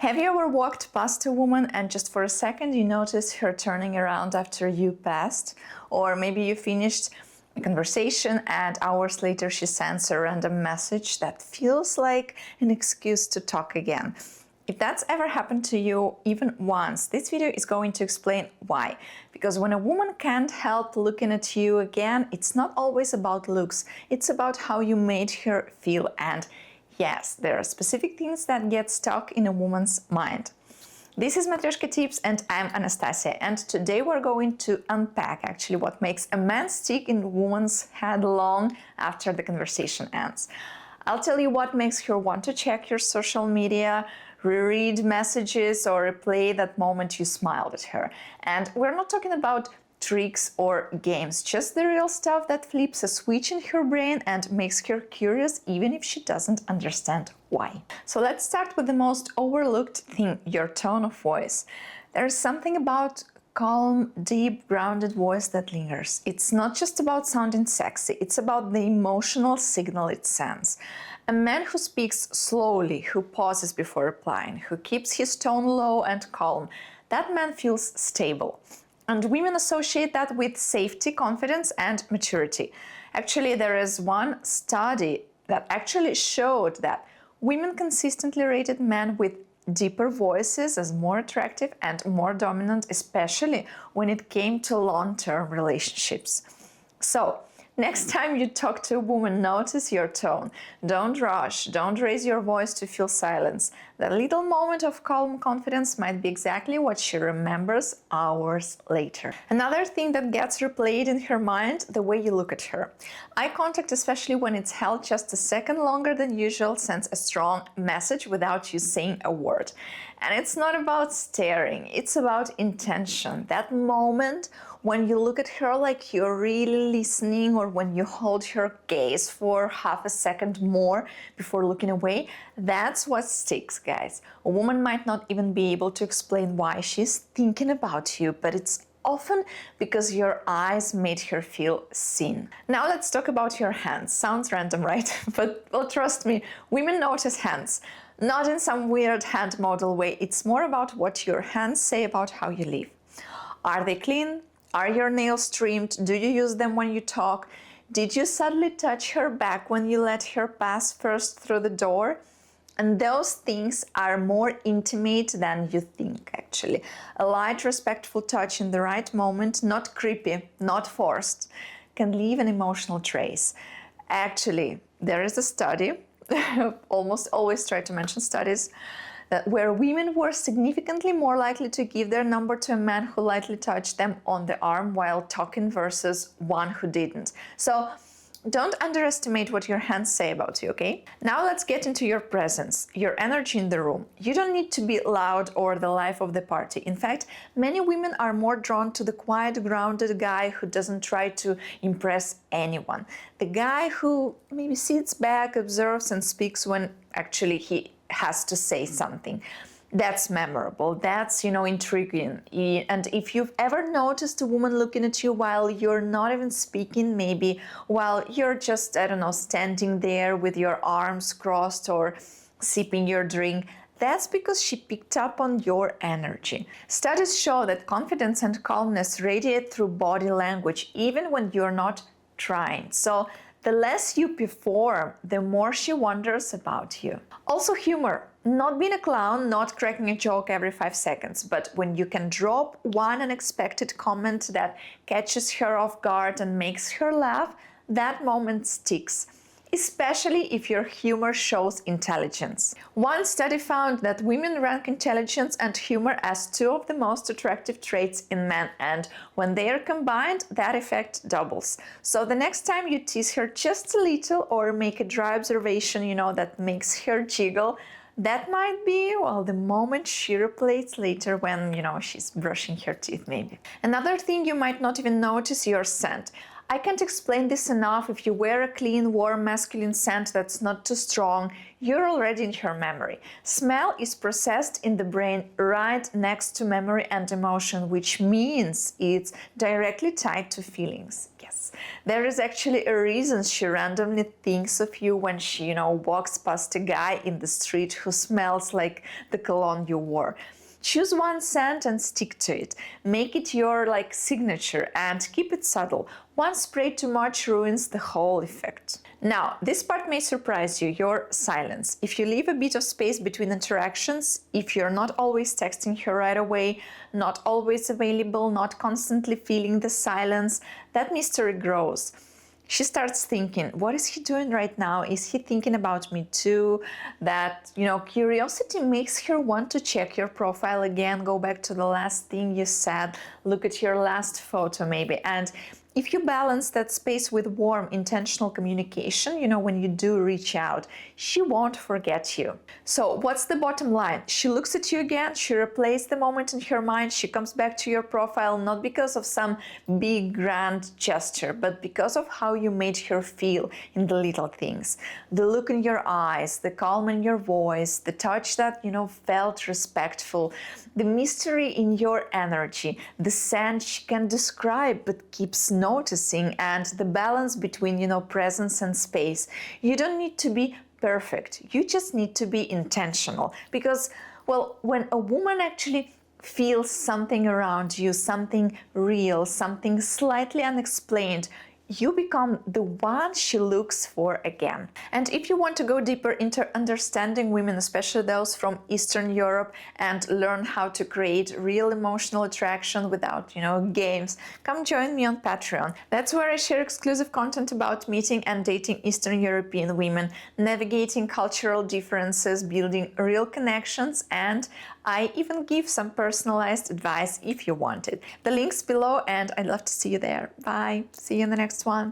Have you ever walked past a woman and just for a second you notice her turning around after you passed? Or maybe you finished a conversation and hours later she sends a random message that feels like an excuse to talk again. If that's ever happened to you even once, this video is going to explain why. Because when a woman can't help looking at you again, it's not always about looks, it's about how you made her feel. And yes, there are specific things that get stuck in a woman's mind. This is Matryoshka Tips and I'm Anastasia, and today we're going to unpack actually what makes a man stick in a woman's head long after the conversation ends. I'll tell you what makes her want to check your social media, reread messages or replay that moment you smiled at her. And we're not talking about tricks or games, just the real stuff that flips a switch in her brain and makes her curious even if she doesn't understand why. So let's start with the most overlooked thing, your tone of voice. There's something about calm, deep, grounded voice that lingers. It's not just about sounding sexy, it's about the emotional signal it sends. A man who speaks slowly, who pauses before replying, who keeps his tone low and calm, that man feels stable. And women associate that with safety, confidence, and maturity. Actually, there is one study that actually showed that women consistently rated men with deeper voices as more attractive and more dominant, especially when it came to long-term relationships. So, next time you talk to a woman, notice your tone. Don't rush, don't raise your voice to fill silence. That little moment of calm confidence might be exactly what she remembers hours later. Another thing that gets replayed in her mind, the way you look at her. Eye contact, especially when it's held just a second longer than usual, sends a strong message without you saying a word. And it's not about staring, it's about intention. That moment when you look at her like you're really listening, or when you hold her gaze for half a second more before looking away, that's what sticks, guys. A woman might not even be able to explain why she's thinking about you, but it's often because your eyes made her feel seen. Now let's talk about your hands. Sounds random, right? But well, trust me, women notice hands. Not in some weird hand model way, it's more about what your hands say about how you live. Are they clean? Are your nails trimmed? Do you use them when you talk? Did you suddenly touch her back when you let her pass first through the door? And those things are more intimate than you think, actually. A light, respectful touch in the right moment, not creepy, not forced, can leave an emotional trace. Actually, there is a study, almost always try to mention studies, where women were significantly more likely to give their number to a man who lightly touched them on the arm while talking versus one who didn't. So don't underestimate what your hands say about you, okay? Now let's get into your presence, your energy in the room. You don't need to be loud or the life of the party. In fact, many women are more drawn to the quiet, grounded guy who doesn't try to impress anyone. The guy who maybe sits back, observes, and speaks when actually he has to say something. That's memorable, that's, intriguing. And if you've ever noticed a woman looking at you while you're not even speaking, maybe while you're just, standing there with your arms crossed or sipping your drink, that's because she picked up on your energy. Studies show that confidence and calmness radiate through body language, even when you're not trying. So the less you perform, the more she wonders about you. Also humor. Not being a clown, not cracking a joke every 5 seconds, but when you can drop one unexpected comment that catches her off guard and makes her laugh, that moment sticks. Especially if your humor shows intelligence. One study found that women rank intelligence and humor as two of the most attractive traits in men, and when they are combined, that effect doubles. So the next time you tease her just a little or make a dry observation, that makes her jiggle, that might be, well, the moment she replays later when, she's brushing her teeth maybe. Another thing you might not even notice, your scent. I can't explain this enough. If you wear a clean, warm, masculine scent that's not too strong, you're already in her memory. Smell is processed in the brain right next to memory and emotion, which means it's directly tied to feelings. Yes, there is actually a reason she randomly thinks of you when she, walks past a guy in the street who smells like the cologne you wore. Choose one scent and stick to it. Make it your signature and keep it subtle. One spray too much ruins the whole effect. Now, this part may surprise you, your silence. If you leave a bit of space between interactions, if you're not always texting her right away, not always available, not constantly feeling the silence, that mystery grows. She starts thinking, what is he doing right now? Is he thinking about me too? That, curiosity makes her want to check your profile again, go back to the last thing you said, look at your last photo maybe. And if you balance that space with warm, intentional communication, when you do reach out, she won't forget you. So what's the bottom line? She looks at you again, she replays the moment in her mind, she comes back to your profile, not because of some big grand gesture, but because of how you made her feel in the little things. The look in your eyes, the calm in your voice, the touch that, felt respectful, the mystery in your energy, the scent she can describe but keeps noticing, and the balance between, presence and space. You don't need to be perfect. You just need to be intentional. Because, when a woman actually feels something around you, something real, something slightly unexplained, you become the one she looks for again. And if you want to go deeper into understanding women, especially those from Eastern Europe, and learn how to create real emotional attraction without, games, come join me on Patreon. That's where I share exclusive content about meeting and dating Eastern European women, navigating cultural differences, building real connections, and I even give some personalized advice if you want it. The link's below, and I'd love to see you there. Bye. See you in the next one.